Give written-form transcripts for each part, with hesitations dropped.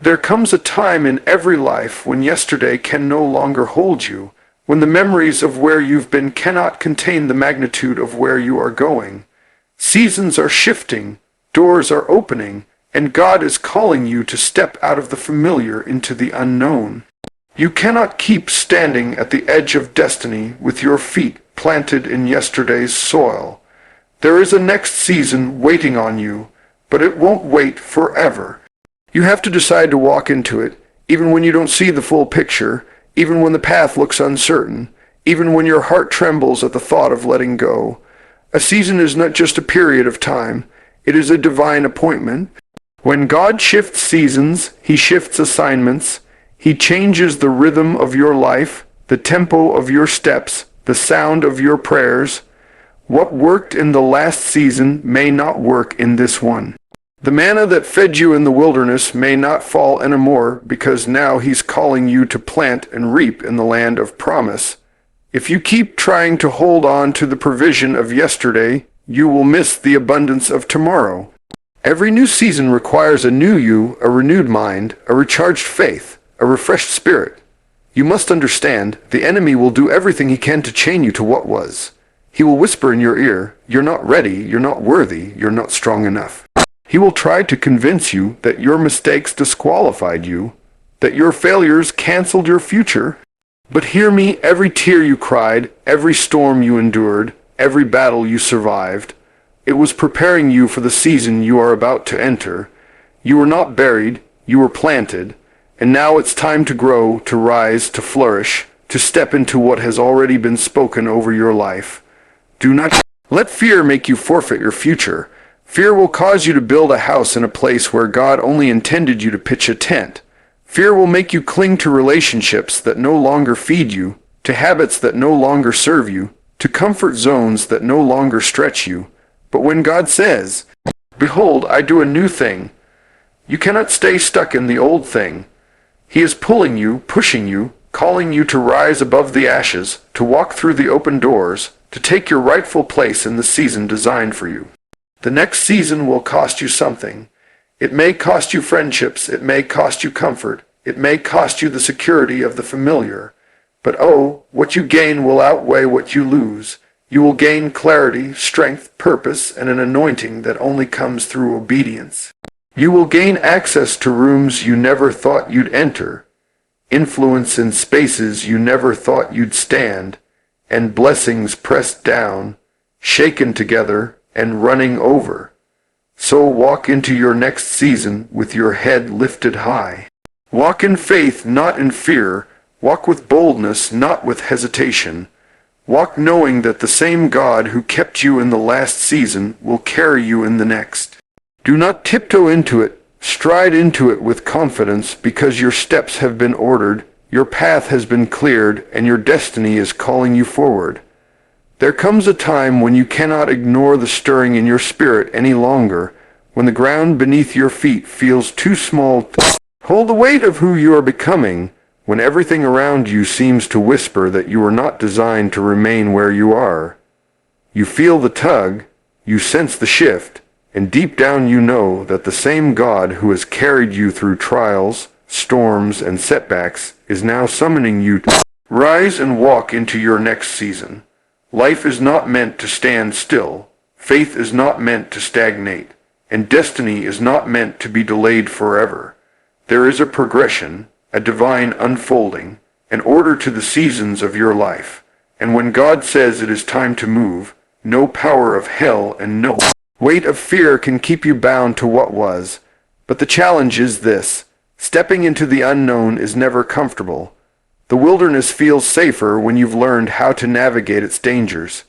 There comes a time in every life when yesterday can no longer hold you, when the memories of where you've been cannot contain the magnitude of where you are going. Seasons are shifting, doors are opening, and God is calling you to step out of the familiar into the unknown. You cannot keep standing at the edge of destiny with your feet planted in yesterday's soil. There is a next season waiting on you, but it won't wait forever. You have to decide to walk into it, even when you don't see the full picture, even when the path looks uncertain, even when your heart trembles at the thought of letting go. A season is not just a period of time, it is a divine appointment. When God shifts seasons, He shifts assignments. He changes the rhythm of your life, the tempo of your steps, the sound of your prayers. What worked in the last season may not work in this one. The manna that fed you in the wilderness may not fall anymore because now He's calling you to plant and reap in the land of promise. If you keep trying to hold on to the provision of yesterday, you will miss the abundance of tomorrow. Every new season requires a new you, a renewed mind, a recharged faith, a refreshed spirit. You must understand, the enemy will do everything he can to chain you to what was. He will whisper in your ear, "You're not ready, you're not worthy, you're not strong enough." He will try to convince you that your mistakes disqualified you, that your failures canceled your future. But hear me, every tear you cried, every storm you endured, every battle you survived, it was preparing you for the season you are about to enter. You were not buried, you were planted, and now it's time to grow, to rise, to flourish, to step into what has already been spoken over your life. Do not let fear make you forfeit your future. Fear will cause you to build a house in a place where God only intended you to pitch a tent. Fear will make you cling to relationships that no longer feed you, to habits that no longer serve you, to comfort zones that no longer stretch you. But when God says, "Behold, I do a new thing," you cannot stay stuck in the old thing. He is pulling you, pushing you, calling you to rise above the ashes, to walk through the open doors, to take your rightful place in the season designed for you. The next season will cost you something. It may cost you friendships, it may cost you comfort, it may cost you the security of the familiar. But oh, what you gain will outweigh what you lose. You will gain clarity, strength, purpose, and an anointing that only comes through obedience. You will gain access to rooms you never thought you'd enter, influence in spaces you never thought you'd stand, and blessings pressed down, shaken together, and running over. So walk into your next season with your head lifted high. Walk in faith, not in fear. Walk with boldness, not with hesitation. Walk knowing that the same God who kept you in the last season will carry you in the next. Do not tiptoe into it. Stride into it with confidence because your steps have been ordered, your path has been cleared, and your destiny is calling you forward. There comes a time when you cannot ignore the stirring in your spirit any longer, when the ground beneath your feet feels too small to hold the weight of who you are becoming, when everything around you seems to whisper that you are not designed to remain where you are. You feel the tug, you sense the shift, and deep down you know that the same God who has carried you through trials, storms, and setbacks is now summoning you to rise and walk into your next season. Life is not meant to stand still, faith is not meant to stagnate, and destiny is not meant to be delayed forever. There is a progression, a divine unfolding, an order to the seasons of your life, and when God says it is time to move, no power of hell and no weight of fear can keep you bound to what was. But the challenge is this: stepping into the unknown is never comfortable. The wilderness feels safer when you've learned how to navigate its dangers.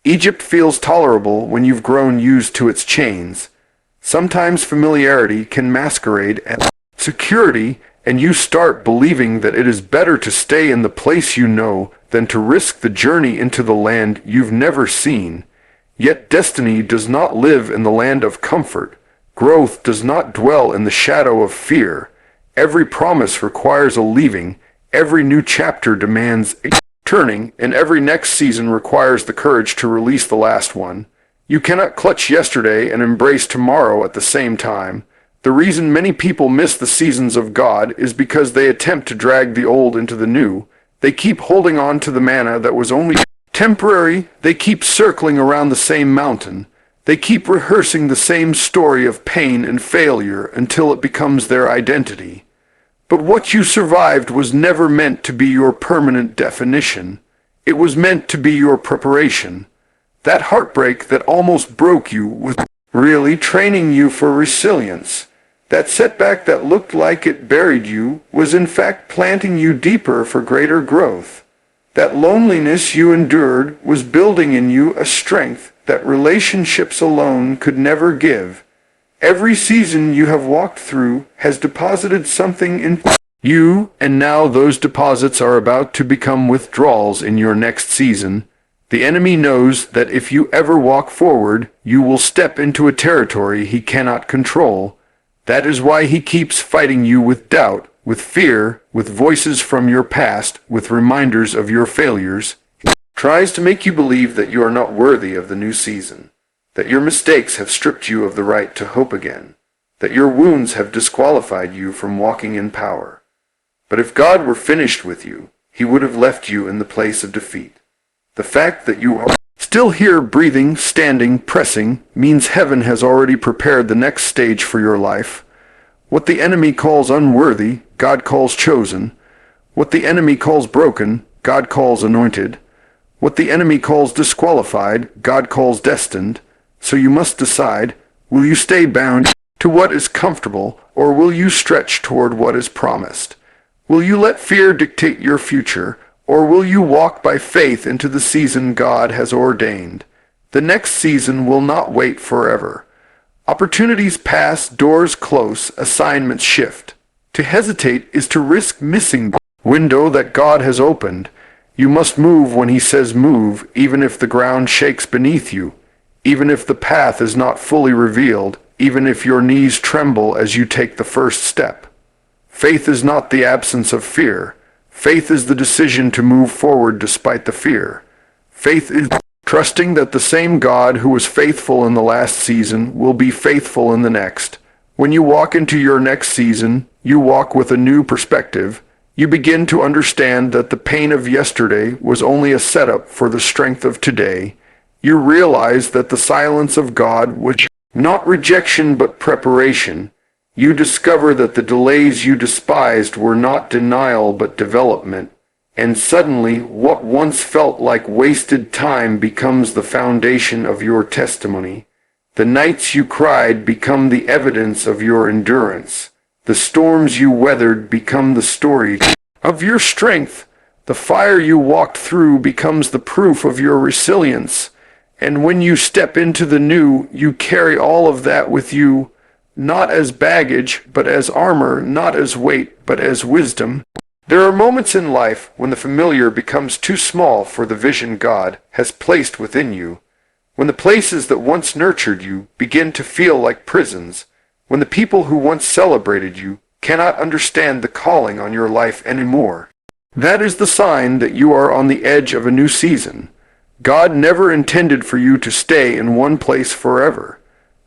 Egypt feels tolerable when you've grown used to its chains. Sometimes familiarity can masquerade as security, and you start believing that it is better to stay in the place you know than to risk the journey into the land you've never seen. Yet destiny does not live in the land of comfort. Growth does not dwell in the shadow of fear. Every promise requires a leaving. Every new chapter demands a turning, and every next season requires the courage to release the last one. You cannot clutch yesterday and embrace tomorrow at the same time. The reason many people miss the seasons of God is because they attempt to drag the old into the new. They keep holding on to the manna that was only temporary. They keep circling around the same mountain. They keep rehearsing the same story of pain and failure until it becomes their identity. But what you survived was never meant to be your permanent definition. It was meant to be your preparation. That heartbreak that almost broke you was really training you for resilience. That setback that looked like it buried you was in fact planting you deeper for greater growth. That loneliness you endured was building in you a strength that relationships alone could never give. Every season you have walked through has deposited something in you, and now those deposits are about to become withdrawals in your next season. The enemy knows that if you ever walk forward, you will step into a territory he cannot control. That is why he keeps fighting you with doubt, with fear, with voices from your past, with reminders of your failures. He tries to make you believe that you are not worthy of the new season, that your mistakes have stripped you of the right to hope again, that your wounds have disqualified you from walking in power. But if God were finished with you, he would have left you in the place of defeat. The fact that you are still here, breathing, standing, pressing, means heaven has already prepared the next stage for your life. What the enemy calls unworthy, God calls chosen. What the enemy calls broken, God calls anointed. What the enemy calls disqualified, God calls destined. So you must decide, will you stay bound to what is comfortable, or will you stretch toward what is promised? Will you let fear dictate your future, or will you walk by faith into the season God has ordained? The next season will not wait forever. Opportunities pass, doors close, assignments shift. To hesitate is to risk missing the window that God has opened. You must move when he says move, even if the ground shakes beneath you, even if the path is not fully revealed, even if your knees tremble as you take the first step. Faith is not the absence of fear. Faith is the decision to move forward despite the fear. Faith is trusting that the same God who was faithful in the last season will be faithful in the next. When you walk into your next season, you walk with a new perspective. You begin to understand that the pain of yesterday was only a setup for the strength of today. You realize that the silence of God was not rejection but preparation. You discover that the delays you despised were not denial but development, and suddenly what once felt like wasted time becomes the foundation of your testimony. The nights you cried become the evidence of your endurance. The storms you weathered become the story of your strength. The fire you walked through becomes the proof of your resilience. And when you step into the new, you carry all of that with you. Not as baggage, but as armor, not as weight, but as wisdom. There are moments in life when the familiar becomes too small for the vision God has placed within you, when the places that once nurtured you begin to feel like prisons, when the people who once celebrated you cannot understand the calling on your life anymore. That is the sign that you are on the edge of a new season. God never intended for you to stay in one place forever.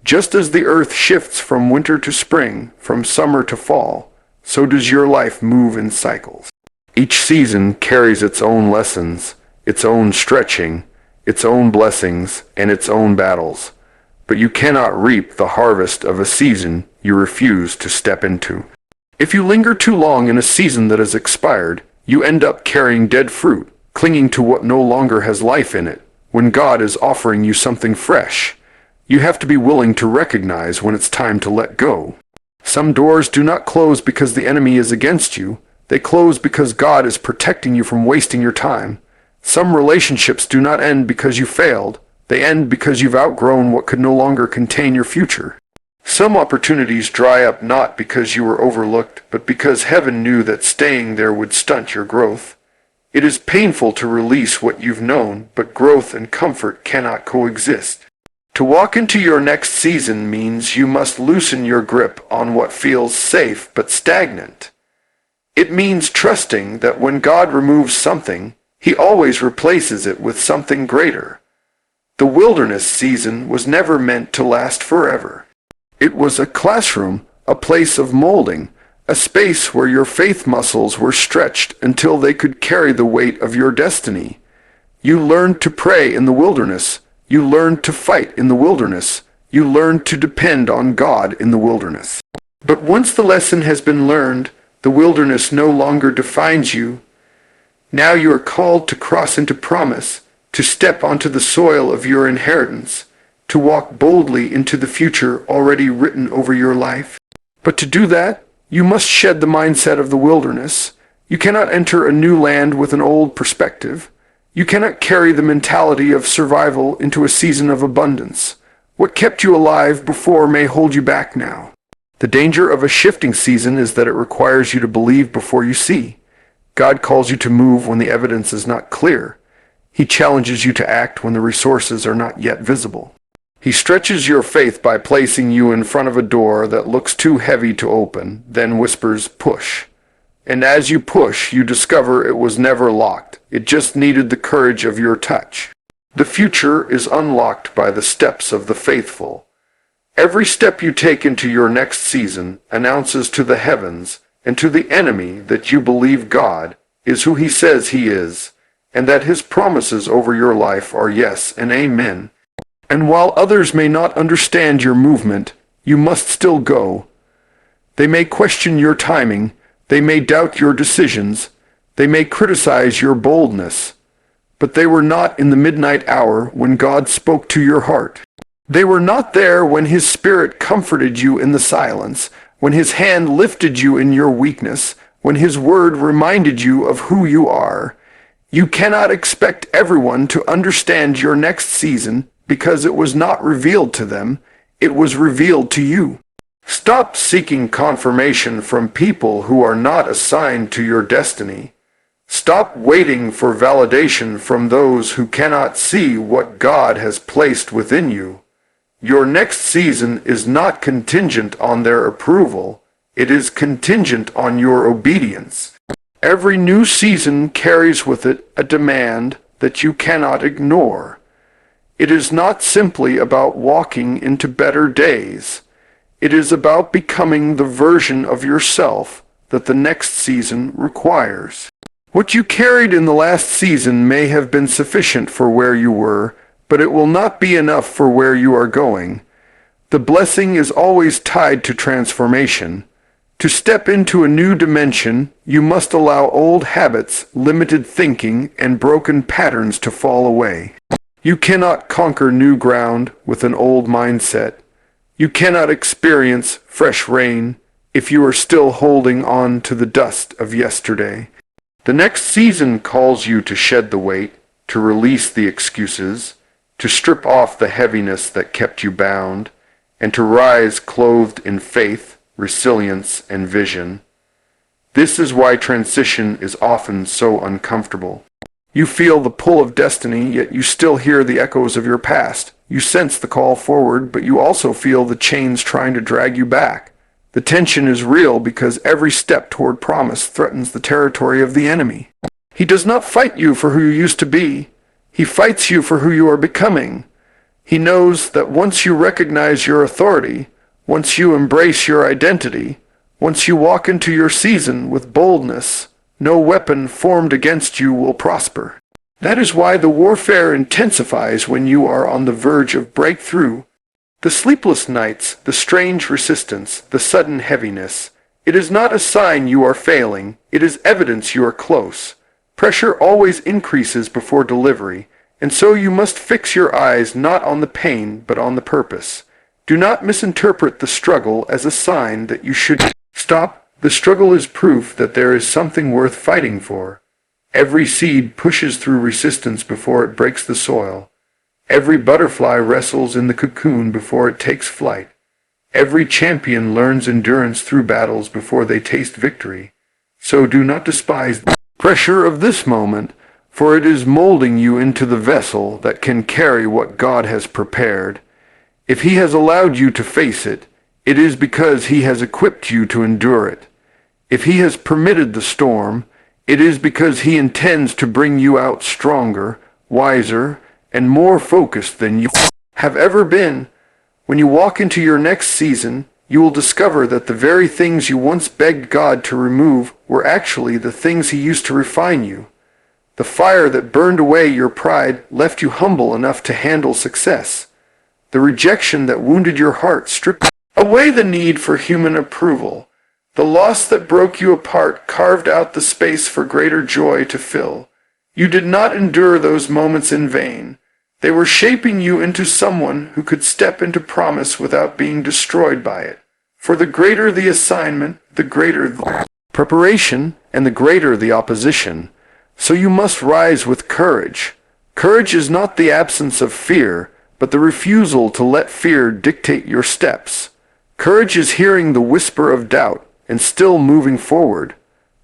Just as the earth shifts from winter to spring, from summer to fall, so does your life move in cycles. Each season carries its own lessons, its own stretching, its own blessings, and its own battles. But you cannot reap the harvest of a season you refuse to step into. If you linger too long in a season that has expired, you end up carrying dead fruit, clinging to what no longer has life in it, when God is offering you something fresh. You have to be willing to recognize when it's time to let go. Some doors do not close because the enemy is against you. They close because God is protecting you from wasting your time. Some relationships do not end because you failed. They end because you've outgrown what could no longer contain your future. Some opportunities dry up not because you were overlooked, but because heaven knew that staying there would stunt your growth. It is painful to release what you've known, but growth and comfort cannot coexist. To walk into your next season means you must loosen your grip on what feels safe but stagnant. It means trusting that when God removes something, he always replaces it with something greater. The wilderness season was never meant to last forever. It was a classroom, a place of molding, a space where your faith muscles were stretched until they could carry the weight of your destiny. You learned to pray in the wilderness. You learned to fight in the wilderness. You learned to depend on God in the wilderness. But once the lesson has been learned, the wilderness no longer defines you. Now you are called to cross into promise, to step onto the soil of your inheritance, to walk boldly into the future already written over your life. But to do that, you must shed the mindset of the wilderness. You cannot enter a new land with an old perspective. You cannot carry the mentality of survival into a season of abundance. What kept you alive before may hold you back now. The danger of a shifting season is that it requires you to believe before you see. God calls you to move when the evidence is not clear. He challenges you to act when the resources are not yet visible. He stretches your faith by placing you in front of a door that looks too heavy to open, then whispers, "Push." And as you push, you discover it was never locked. It just needed the courage of your touch. The future is unlocked by the steps of the faithful. Every step you take into your next season announces to the heavens and to the enemy that you believe God is who He says He is, and that His promises over your life are yes and amen. And while others may not understand your movement, you must still go. They may question your timing. They may doubt your decisions. They may criticize your boldness. But they were not in the midnight hour when God spoke to your heart. They were not there when His Spirit comforted you in the silence, when His hand lifted you in your weakness, when His word reminded you of who you are. You cannot expect everyone to understand your next season because it was not revealed to them. It was revealed to you. Stop seeking confirmation from people who are not assigned to your destiny. Stop waiting for validation from those who cannot see what God has placed within you. Your next season is not contingent on their approval. It is contingent on your obedience. Every new season carries with it a demand that you cannot ignore. It is not simply about walking into better days. It is about becoming the version of yourself that the next season requires. What you carried in the last season may have been sufficient for where you were, but it will not be enough for where you are going. The blessing is always tied to transformation. To step into a new dimension, you must allow old habits, limited thinking, and broken patterns to fall away. You cannot conquer new ground with an old mindset. You cannot experience fresh rain if you are still holding on to the dust of yesterday. The next season calls you to shed the weight, to release the excuses, to strip off the heaviness that kept you bound, and to rise clothed in faith, resilience, and vision. This is why transition is often so uncomfortable. You feel the pull of destiny, yet you still hear the echoes of your past. You sense the call forward, but you also feel the chains trying to drag you back. The tension is real because every step toward promise threatens the territory of the enemy. He does not fight you for who you used to be. He fights you for who you are becoming. He knows that once you recognize your authority, once you embrace your identity, once you walk into your season with boldness, no weapon formed against you will prosper. That is why the warfare intensifies when you are on the verge of breakthrough. The sleepless nights, the strange resistance, the sudden heaviness, it is not a sign you are failing, it is evidence you are close. Pressure always increases before delivery, and so you must fix your eyes not on the pain but on the purpose. Do not misinterpret the struggle as a sign that you should stop. The struggle is proof that there is something worth fighting for. Every seed pushes through resistance before it breaks the soil. Every butterfly wrestles in the cocoon before it takes flight. Every champion learns endurance through battles before they taste victory. So do not despise the pressure of this moment, for it is molding you into the vessel that can carry what God has prepared. If He has allowed you to face it, it is because He has equipped you to endure it. If He has permitted the storm, it is because He intends to bring you out stronger, wiser, and more focused than you have ever been. When you walk into your next season, you will discover that the very things you once begged God to remove were actually the things He used to refine you. The fire that burned away your pride left you humble enough to handle success. The rejection that wounded your heart stripped away the need for human approval. The loss that broke you apart carved out the space for greater joy to fill. You did not endure those moments in vain. They were shaping you into someone who could step into promise without being destroyed by it. For the greater the assignment, the greater the preparation, and the greater the opposition. So you must rise with courage. Courage is not the absence of fear, but the refusal to let fear dictate your steps. Courage is hearing the whisper of doubt and still moving forward.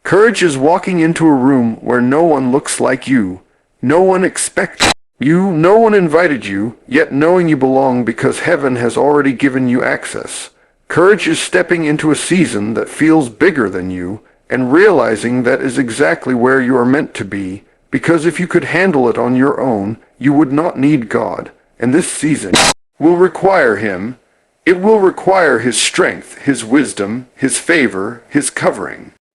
Courage is walking into a room where no one looks like you, no one expects you, no one invited you, yet knowing you belong because heaven has already given you access. Courage is stepping into a season that feels bigger than you and realizing that is exactly where you are meant to be, because if you could handle it on your own, you would not need God, and this season will require Him. It will require His strength, His wisdom, His favor, His covering.